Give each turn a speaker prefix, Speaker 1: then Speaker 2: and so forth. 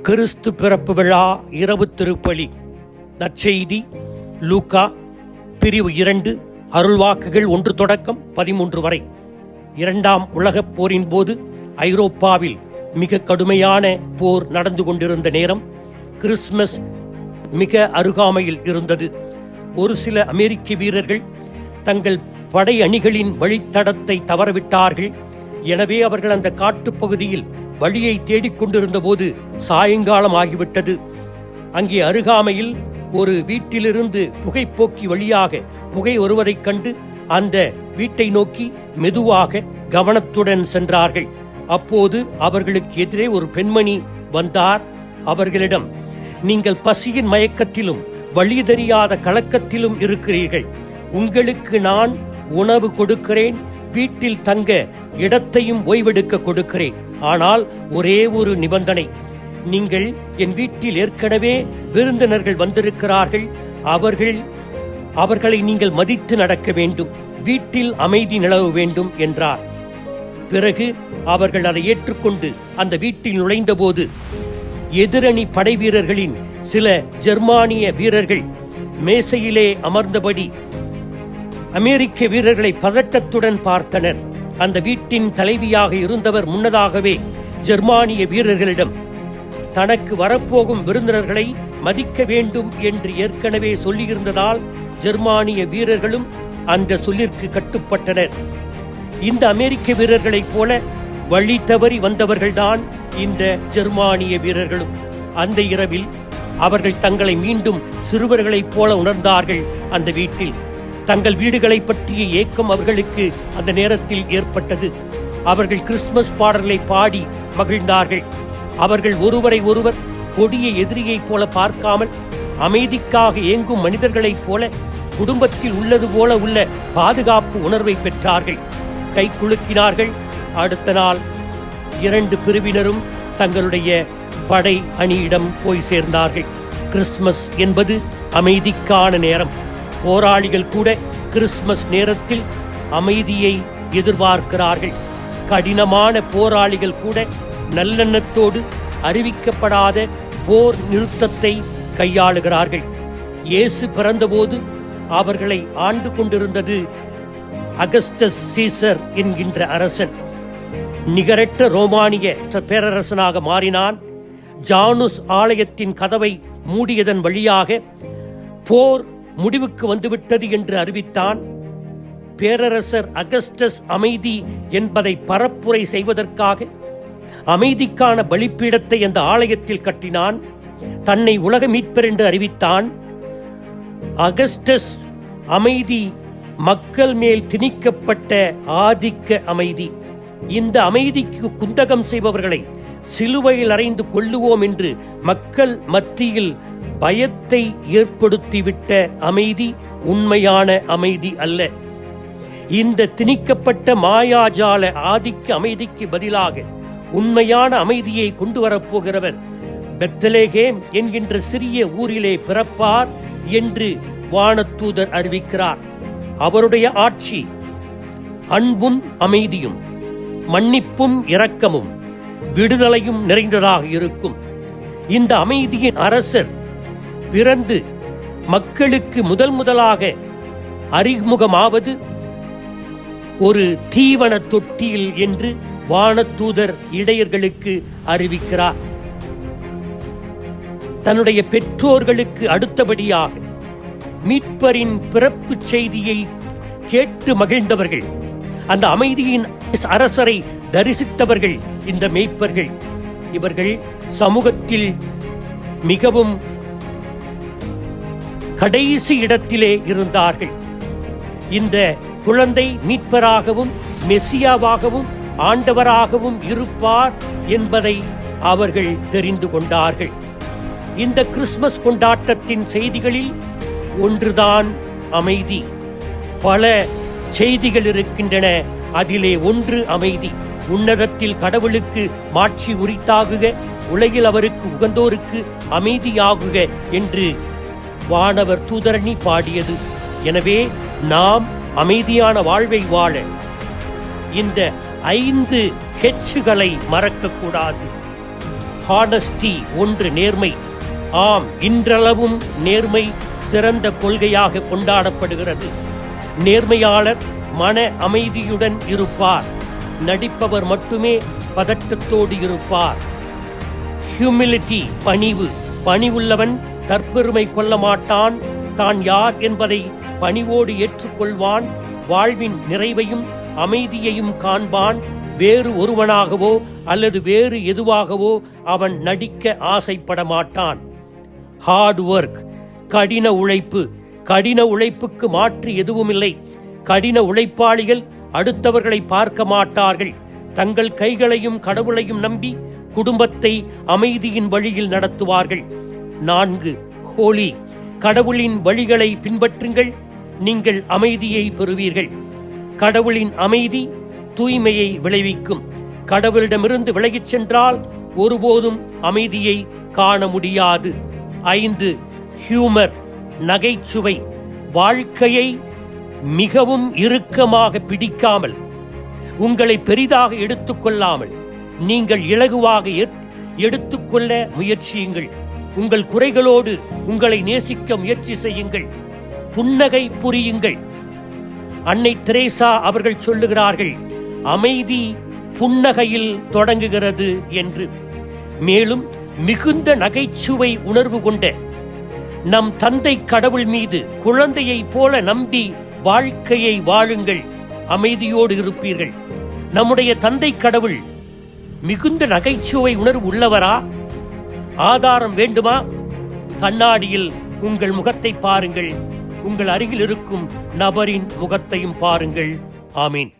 Speaker 1: கிறிஸ்து பிறப்பு விழா இரவு திருப்பலி. நற்செய்தி லூக்கா பிரிவு 2 அருள்வாக்குகள் 1 தொடக்கம் 13 வரை. 2ஆம் உலகப் போரின் போது ஐரோப்பாவில் மிக கடுமையான போர் நடந்து கொண்டிருந்த நேரம். கிறிஸ்துமஸ் மிக அருகாமையில் இருந்தது. ஒரு சில அமெரிக்க வீரர்கள் தங்கள் படை அணிகளின் வழித்தடத்தை தவறவிட்டார்கள். எனவே அவர்கள் அந்த காட்டுப்பகுதியில் வழியை தேடிக்கொண்டிருந்த போது சாயங்காலம் ஆகிவிட்டது. அங்கே அருகாமையில் ஒரு வீட்டிலிருந்து புகைப்போக்கி வழியாக புகை வருவதைக் கண்டு அந்த வீட்டை நோக்கி மெதுவாக கவனத்துடன் சென்றார்கள். அப்போது அவர்களுக்கு எதிரே ஒரு பெண்மணி வந்தார். அவர்களிடம், நீங்கள் பசியின் மயக்கத்திலும் வழி தெரியாத கலக்கத்திலும் இருக்கிறீர்கள். உங்களுக்கு நான் உணவு கொடுக்கிறேன், வீட்டில் தங்க இடத்தையும் ஓய்வெடுக்க கொடுக்கிறேன். ஆனால் ஒரே ஒரு நிபந்தனை, நீங்கள் என் வீட்டில் ஏற்கனவே விருந்தினர்கள் வந்திருக்கிறார்கள். அவர்களை நீங்கள் மதித்து நடக்க வேண்டும். வீட்டில் அமைதி நிலவ வேண்டும் என்றார். பிறகு அவர்கள் அதை ஏற்றுக்கொண்டு அந்த வீட்டில் நுழைந்தபோது எதிரணி படை வீரர்களின் சில ஜெர்மானிய வீரர்கள் மேசையிலே அமர்ந்தபடி அமெரிக்க வீரர்களை பதட்டத்துடன் பார்த்தனர். அந்த வீட்டின் தலைவியாக இருந்தவர் முன்னதாகவே ஜெர்மானிய வீரர்களிடம் தனக்கு வரப்போகும் விருந்தினர்களை மதிக்க வேண்டும் என்று ஏற்கனவே சொல்லியிருந்ததால் ஜெர்மானிய வீரர்களும் அந்த சொல்லிற்கு கட்டுப்பட்டனர். இந்த அமெரிக்க வீரர்களைப் போல வழி தவறி வந்தவர்கள்தான் இந்த ஜெர்மானிய வீரர்களும். அந்த இரவில் அவர்கள் தங்களை மீண்டும் சிறுவர்களைப் போல உணர்ந்தார்கள். அந்த வீட்டில் தங்கள் வீடுகளை பற்றிய ஏக்கம் அவர்களுக்கு அந்த நேரத்தில் ஏற்பட்டது. அவர்கள் கிறிஸ்துமஸ் பாடல்களை பாடி மகிழ்ந்தார்கள். அவர்கள் ஒருவரை ஒருவர் கொடிய எதிரியைப் போல பார்க்காமல் அமைதிக்காக ஏங்கும் மனிதர்களைப் போல குடும்பத்தில் உள்ளது போல உள்ள பாதுகாப்பு உணர்வை பெற்றார்கள். கை குலுக்கினார்கள். அடுத்த நாள் 2 பிரிவினரும் தங்களுடைய படை அணியிடம் போய் சேர்ந்தார்கள். கிறிஸ்துமஸ் என்பது அமைதிக்கான நேரம். போராளிகள் கூட கிறிஸ்துமஸ் நேரத்தில் அமைதியை எதிர்பார்க்கிறார்கள். கடினமான போராளிகள் கூட நல்லெண்ணத்தோடு அறிவிக்கப்படாத போர் நிறுத்தத்தை கையாளுகிறார்கள். இயேசு பிறந்தபோது அவர்களை ஆண்டு கொண்டிருந்தது அகஸ்டஸ் சீசர் என்கின்ற அரசன். நிகரற்ற ரோமானிய பேரரசனாக மாறினான். ஜானுஸ் ஆலயத்தின் கதவை மூடியதன் வழியாக போர் முடிவுக்கு வந்துவிட்டது என்று அறிவித்தான். பேரரசர் அகஸ்டஸ் அமைதி என்பதை பரப்புரை செய்வதற்காக அமைதிக்கான பலிப்பீடத்தை அந்த ஆலயத்தில் கட்டினான். தன்னை உலக மீட்பர் என்று அறிவித்தான். அகஸ்டஸ் அமைதி மக்கள் மேல் திணிக்கப்பட்ட ஆதிக்க அமைதி. இந்த அமைதிக்கு குந்தகம் செய்பவர்களை சிலுவையில் அறைந்து கொல்லுவோம் என்று மக்கள் மத்தியில் பயத்தை ஏற்படுத்திவிட்ட அமைதி உண்மையான அமைதி அல்ல. இந்த திணிக்கப்பட்ட மாயாஜால ஆதிக்க அமைதிக்கு பதிலாக உண்மையான அமைதியை கொண்டு வரப்போகிறவர் பெத்லகேம் என்கின்ற சிறிய ஊரிலே பிறப்பார் என்று வானதூதர் அறிவிக்கிறார். அவருடைய ஆட்சி அன்பும் அமைதியும் மன்னிப்பும் இரக்கமும் விடுதலையும் நிறைந்ததாக இருக்கும். இந்த அமைதியின் அரசர் பிறந்து மக்களுக்கு முதலாக அறிமுகமாவது ஒரு தீவன தொட்டியில் என்று வானதூதர் இடையர்களுக்கு அறிவிக்கிறார். தன்னுடைய பெற்றோர்களுக்கு அடுத்தபடியாக மீட்பரின் பிறப்பு செய்தியை கேட்டு மகிழ்ந்தவர்கள், அந்த அமைதியின் அரசரை தரிசித்தவர்கள் இந்த மேய்ப்பர்கள். இவர்கள் சமூகத்தில் மிகவும் கடைசி இடத்திலே இருந்தார்கள். இந்த குழந்தை மீட்பராகவும் மெசியாவாகவும் ஆண்டவராகவும் இருப்பார் என்பதை அவர்கள் தெரிந்து கொண்டார்கள். இந்த கிறிஸ்துமஸ் கொண்டாட்டத்தின் செய்திகளில் ஒன்றுதான் அமைதி. பல செய்திகள் இருக்கின்றன, அதிலே ஒன்று அமைதி. உன்னதத்தில் கடவுளுக்கு மாட்சி உரித்தாகுக, உலகில் அவருக்கு உகந்தோருக்கு அமைதியாகுக என்று வானவர் தூதரணி பாடியது. எனவே நாம் அமைதியான வாழ்வை வாழ இந்த 5 ஹெச்களை மறக்கக்கூடாது. ஹானஸ்டி ஒன்று நேர்மை. ஆம், இன்றளவும் நேர்மை சிறந்த கொள்கையாக கொண்டாடப்படுகிறது. நேர்மையாளர் மன அமைதியுடன் இருப்பார். நடிப்பவர் மட்டுமே பதற்றத்தோடு இருப்பார். ஹியூமிலிட்டி பணிவு. பணிவுள்ளவன் தற்பெருமை கொள்ள மாட்டான். தான் யார் என்பதை பணிவோடு ஏற்றுக்கொள்வான். வாழ்வின் நிறைவையும் அமைதியையும் காண்பான். வேறு ஒருவனாகவோ அல்லது வேறு எதுவாகவோ அவன் நடிக்க ஆசைப்பட மாட்டான். ஹார்ட் ஒர்க் கடின உழைப்பு. கடின உழைப்புக்கு மாற்று எதுவுமில்லை. கடின உழைப்பாளிகள் அடுத்தவர்களை பார்க்க மாட்டார்கள். தங்கள் கைகளையும் கடவுளையும் நம்பி குடும்பத்தை அமைதியின் வழியில் நடத்துவார்கள். 4 ஹோலி. கடவுளின் வழிகளை பின்பற்றுங்கள், நீங்கள் அமைதியை பெறுவீர்கள். கடவுளின் அமைதி தூய்மையை விளைவிக்கும். கடவுளிடமிருந்து விலகிச் சென்றால் ஒருபோதும் அமைதியை காண முடியாது. 5 ஹியூமர் நகைச்சுவை. வாழ்க்கையை மிகவும் இறுக்கமாக பிடிக்காமல், உங்களை பெரிதாக எடுத்துக்கொள்ளாமல், நீங்கள் இலகுவாக எடுத்துக்கொள்ள முயற்சியுங்கள். உங்கள் குறைகளோடு உங்களை நேசிக்க முயற்சி செய்யுங்கள். புன்னகை புரியுங்கள். அன்னை தெரேசா அவர்கள் சொல்லுகிறார்கள், அமைதி புன்னகையில் தொடங்குகிறது என்று. மேலும் மிகுந்த நகைச்சுவை உணர்வு கொண்ட நம் தந்தை கடவுள் மீது குழந்தையைப் போல நம்பி வாழ்க்கையை வாழுங்கள். அமைதியோடு இருப்பீர்கள். நம்முடைய தந்தை கடவுள் மிகுந்த நகைச்சுவை உணர்வு உள்ளவரா? ஆதாரம் வேண்டுமா? கண்ணாடியில் உங்கள் முகத்தை பாருங்கள். உங்கள் அருகில் இருக்கும் நபரின் முகத்தையும் பாருங்கள். ஆமீன்.